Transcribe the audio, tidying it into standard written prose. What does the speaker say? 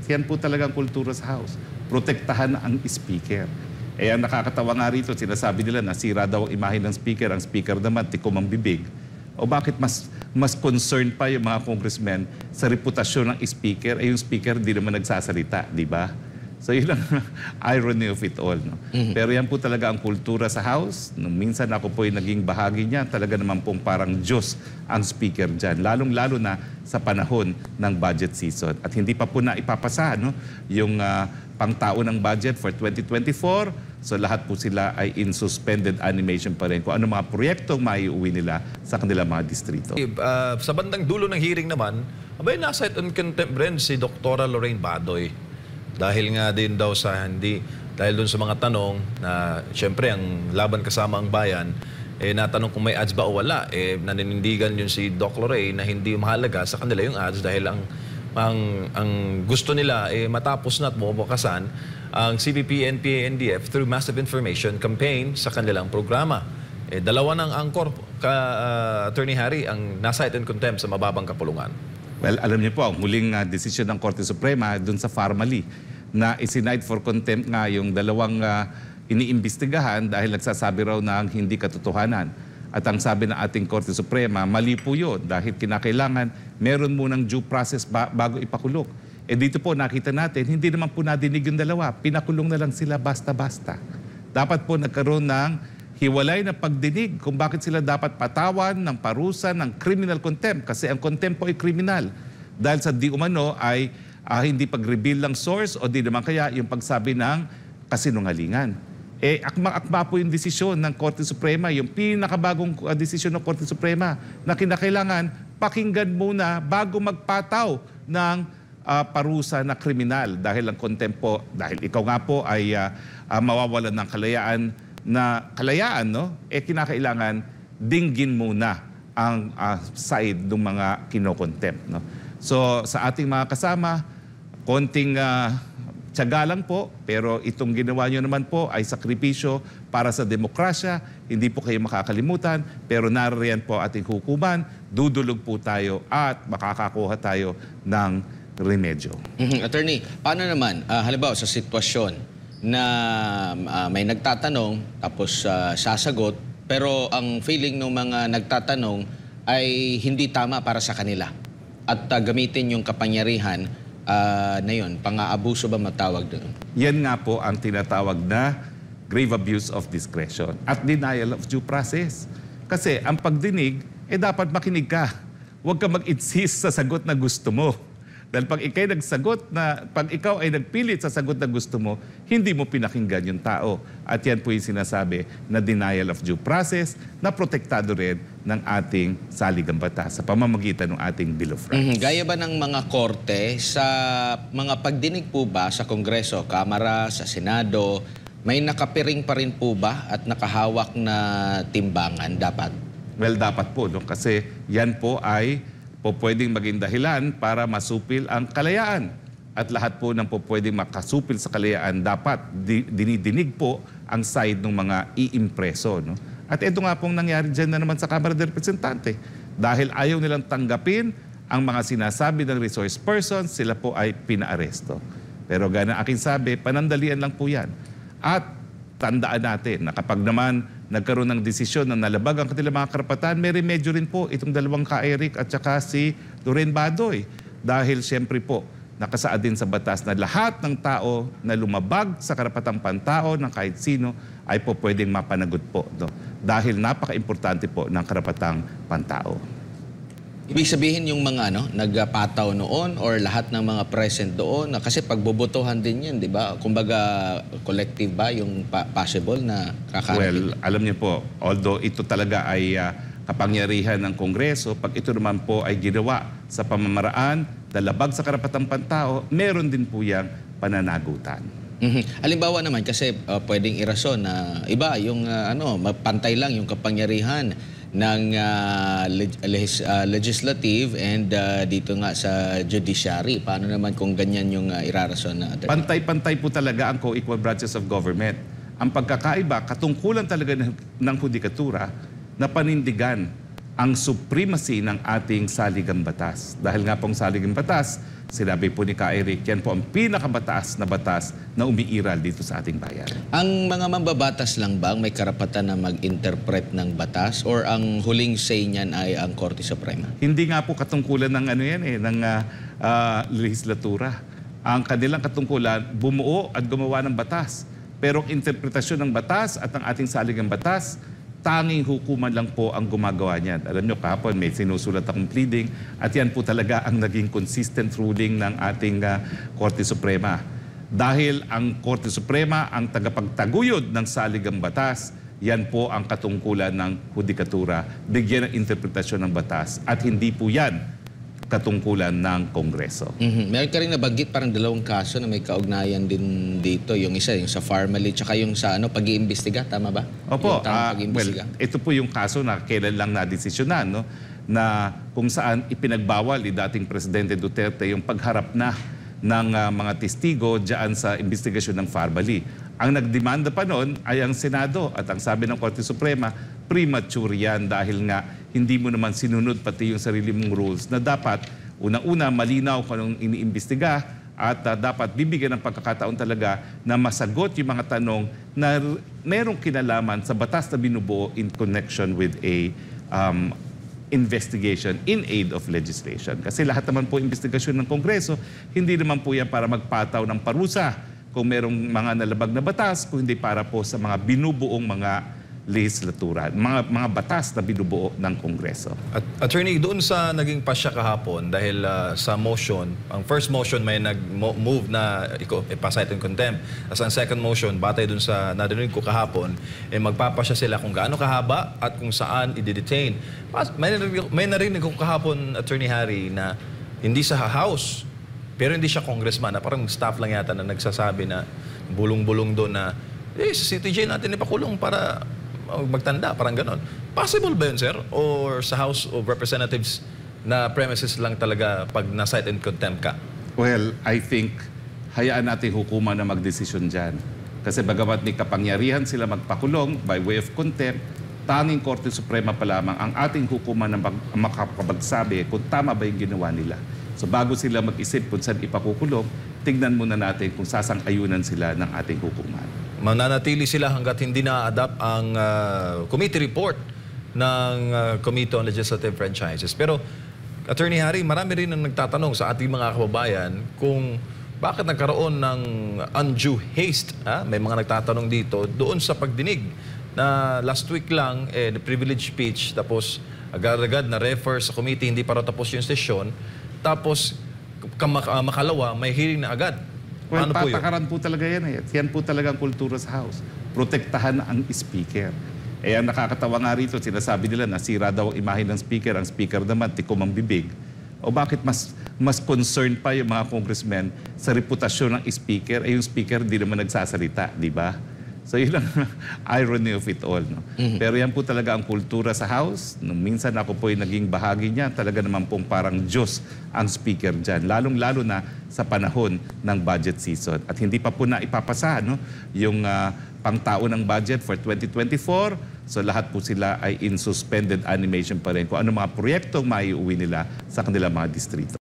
Yan po talagang kultura sa House. Protektahan ang speaker. Eh, ang nakakatawa nga rito, sinasabi nila na sira daw ang imahe ng speaker. Ang speaker naman, tikom ang bibig. O bakit mas concerned pa yung mga congressmen sa reputasyon ng speaker? Eh, yung speaker hindi naman nagsasalita, di ba? So yun ang irony of it all. No? Pero yan po talaga ang kultura sa House. Nung minsan ako po yung naging bahagi niya, talaga naman pong parang Diyos ang speaker dyan. Lalong-lalo na sa panahon ng budget season. At hindi pa po na ipapasa no? Yung pangtao ng budget for 2024. So lahat po sila ay in suspended animation pa rin. Kung ano mga proyektong maiuwi nila sa kanilang mga distrito. Sa bandang dulo ng hearing naman, abay nasa on contempt rin si Dr. Lorraine Badoy. Dahil nga din daw sa dahil doon sa mga tanong na siyempre ang laban kasama ang bayan, natanong kung may ads ba o wala. Naninindigan yun si Doc Lorraine na hindi mahalaga sa kanila yung ads dahil ang gusto nila matapos na at bumabakasan ang CBP, NPA, NDF through massive information campaign sa kanilang programa. Dalawa ng angkor, Attorney Harry, ang nasa in contempt sa mababang kapulungan. Well, alam niyo po, ang huling desisyon ng Korte Suprema dun sa Farmally na isinight for contempt nga yung dalawang iniimbestigahan dahil nagsasabi raw ng hindi katotohanan. At ang sabi ng ating Korte Suprema, mali po yun dahil kinakailangan meron munang due process bago ipakulong. Dito po nakita natin, hindi naman po nadinig yung dalawa. Pinakulong na lang sila basta-basta. Dapat po nagkaroon ng hiwalay na pagdinig kung bakit sila dapat patawan ng parusa ng criminal contempt. Kasi ang contempt po ay criminal. Dahil sa di umano ay hindi pag-reveal ng source o di naman kaya yung pagsabi ng kasinungalingan. Akma-akma po yung desisyon ng Korte Suprema, yung pinakabagong desisyon ng Korte Suprema na kinakailangan pakinggan muna bago magpataw ng parusa na kriminal. Dahil ang contempt po, dahil ikaw nga po ay mawawalan ng kalayaan, no? Kinakailangan dinggin muna ang side ng mga kinokontempt, no? So sa ating mga kasama, konting tiyaga lang po, pero itong ginawa nyo naman po ay sakripisyo para sa demokrasya. Hindi po kayo makakalimutan, pero naririyan po ating hukuman, dudulog po tayo at makakakuha tayo ng remedyo. Attorney, paano naman, halimbawa sa sitwasyon na may nagtatanong tapos sasagot pero ang feeling ng mga nagtatanong ay hindi tama para sa kanila at gamitin yung kapangyarihan na yun, pang-aabuso ba matawag doon? Yan nga po ang tinatawag na grave abuse of discretion at denial of due process. Kasi ang pagdinig, dapat makinig ka. Huwag ka mag-insist sa sagot na gusto mo. Dahil pag ikaw ay nagpilit sa sagot na gusto mo, hindi mo pinakinggan yung tao. At yan po yung sinasabi na denial of due process na protektado rin ng ating saligang batas sa pamamagitan ng ating Bill of Rights. Gaya ba ng mga korte sa mga pagdinig po ba sa Kongreso, Kamara, sa Senado, may nakapiring pa rin po ba at nakahawak na timbangan dapat? Well, dapat po, no? Kasi yan po ay pwedeng maging dahilan para masupil ang kalayaan. At lahat po ng pwedeng makasupil sa kalayaan, dapat dinidinig po ang side ng mga iimpreso. No? At ito nga pong nangyari dyan na naman sa Kamara de Representante. Dahil ayaw nilang tanggapin ang mga sinasabi ng resource persons, sila po ay pinaaresto. Pero gana aking sabi, panandalian lang po yan. At tandaan natin na kapag naman nagkaroon ng desisyon na nalabag ang kanilang mga karapatan, may remedyo rin po itong dalawang ka-Eric at saka si Lorraine Badoy. Dahil siyempre po, nakasaad din sa batas na lahat ng tao na lumabag sa karapatang pantao ng kahit sino ay po pwedeng mapanagot po. No? Dahil napaka-importante po ng karapatang pantao. Ibig sabihin yung mga nagpataw noon or lahat ng mga present doon, kasi pagbobotohan din yan, di ba? Kumbaga, collective ba yung possible na kakarating? Well, alam niyo po, although ito talaga ay kapangyarihan ng Kongreso, pag ito naman po ay ginawa sa pamamaraan, dalabag sa karapatang pantao, meron din po yang pananagutan. Halimbawa naman, kasi pwedeng irason na iba, yung pantay lang yung kapangyarihan ng legislative and dito nga sa judiciary. Paano naman kung ganyan yung irarason na? Pantay-pantay po talaga ang co-equal branches of government. Ang pagkakaiba, katungkulan talaga ng hudikatura na panindigan ang supremacy ng ating saligang batas. Dahil nga pong saligang batas, Sinabi po ni Ka Eric, yan po ang pinakamataas na batas na umiiral dito sa ating bayan. Ang mga mambabatas lang ba ang may karapatan na mag-interpret ng batas or ang huling say niyan ay ang Korte Suprema? Hindi nga po katungkulan ng ng lehislatura. Ang kanilang katungkulan, bumuo at gumawa ng batas. Pero ang interpretasyon ng batas at ang ating saligang batas, tanging hukuman lang po ang gumagawa niyan. Alam nyo, kahapon may sinusulat akong pleading at yan po talaga ang naging consistent ruling ng ating Korte Suprema. Dahil ang Korte Suprema ang tagapagtaguyod ng saligang batas, yan po ang katungkulan ng hudikatura, bigyan ng interpretasyon ng batas at hindi po yan katungkulan ng Kongreso. Meron ka rin nabanggit parang dalawang kaso na may kaugnayan din dito. Yung isa, yung sa Farmally, tsaka yung sa pag-iimbestiga, tama ba? Opo, Yung pag-iimbestiga. ito po yung kaso na kailan lang nadesisyonan, no? Na kung saan ipinagbawal ni dating Presidente Duterte yung pagharap na ng mga testigo diyan sa investigasyon ng Farmally. Ang nagdemanda pa noon ay ang Senado at ang sabi ng Korte Suprema, premature yan dahil nga hindi mo naman sinunod pati yung sarili mong rules na dapat unang-una malinaw kung anong iniimbestiga at dapat bibigyan ng pagkakataon talaga na masagot yung mga tanong na merong kinalaman sa batas na binubuo in connection with a investigation in aid of legislation. Kasi lahat naman po investigasyon ng Kongreso, hindi naman po yan para magpataw ng parusa kung merong mga nalabag na batas, kung hindi para po sa mga binubuong mga legislatura, mga batas na binubuo ng Kongreso. At Attorney, doon sa naging pasya kahapon, dahil sa motion, ang first motion may nag-move na ipasite in contempt. As ang second motion, batay doon sa narinig ko kahapon, magpapasya sila kung gaano kahaba at kung saan i-detain. May narinig ko kahapon, Attorney Harry, na hindi sa House, pero hindi siya congressman, na parang staff lang yata na nagsasabi na bulong-bulong doon na sa CTJ natin ipakulong para magtanda, parang ganon. Possible ba yun, sir? Or sa House of Representatives na premises lang talaga pag na-cite in contempt ka? Well, I think hayaan natin hukuman na magdesisyon dyan. Kasi bagamat may kapangyarihan sila magpakulong by way of contempt, tanging Korte Suprema pa lamang ang ating hukuman na makapagsabi kung tama ba yung ginawa nila. So bago sila mag-isip kung saan ipakukulong, tignan muna natin kung sasang-ayunan sila ng ating hukuman. Mananatili sila hanggat hindi na-adapt ang committee report ng Committee on Legislative Franchises. Pero, Attorney Harry, marami rin ang nagtatanong sa ating mga kababayan kung bakit nagkaroon ng undue haste. May mga nagtatanong dito doon sa pagdinig na last week lang, the privilege speech, tapos agad-agad na refer sa committee, hindi pa raw tapos yung session, tapos makalawa, may hearing na agad. Well, Paano po yun? patakaran po talaga yan eh. Yan po talaga ang kultura sa House. Protektahan ang speaker. Eh, ang nakakatawa nga rito, sinasabi nila nasira daw ang imahe ng speaker. Ang speaker naman, tikom ang bibig. O bakit mas concerned pa yung mga congressmen sa reputasyon ng speaker? Eh, yung speaker di naman nagsasalita, di ba? So yun ang irony of it all. No? Pero yan po talaga ang kultura sa House. Nung minsan ako po ay naging bahagi niya, talaga naman pong parang Diyos ang speaker dyan. Lalong-lalo na sa panahon ng budget season. At hindi pa po na ipapasa yung pangtao ng budget for 2024. So lahat po sila ay in suspended animation pa rin kung ano mga proyektong maiuwi nila sa kanilang mga distrito.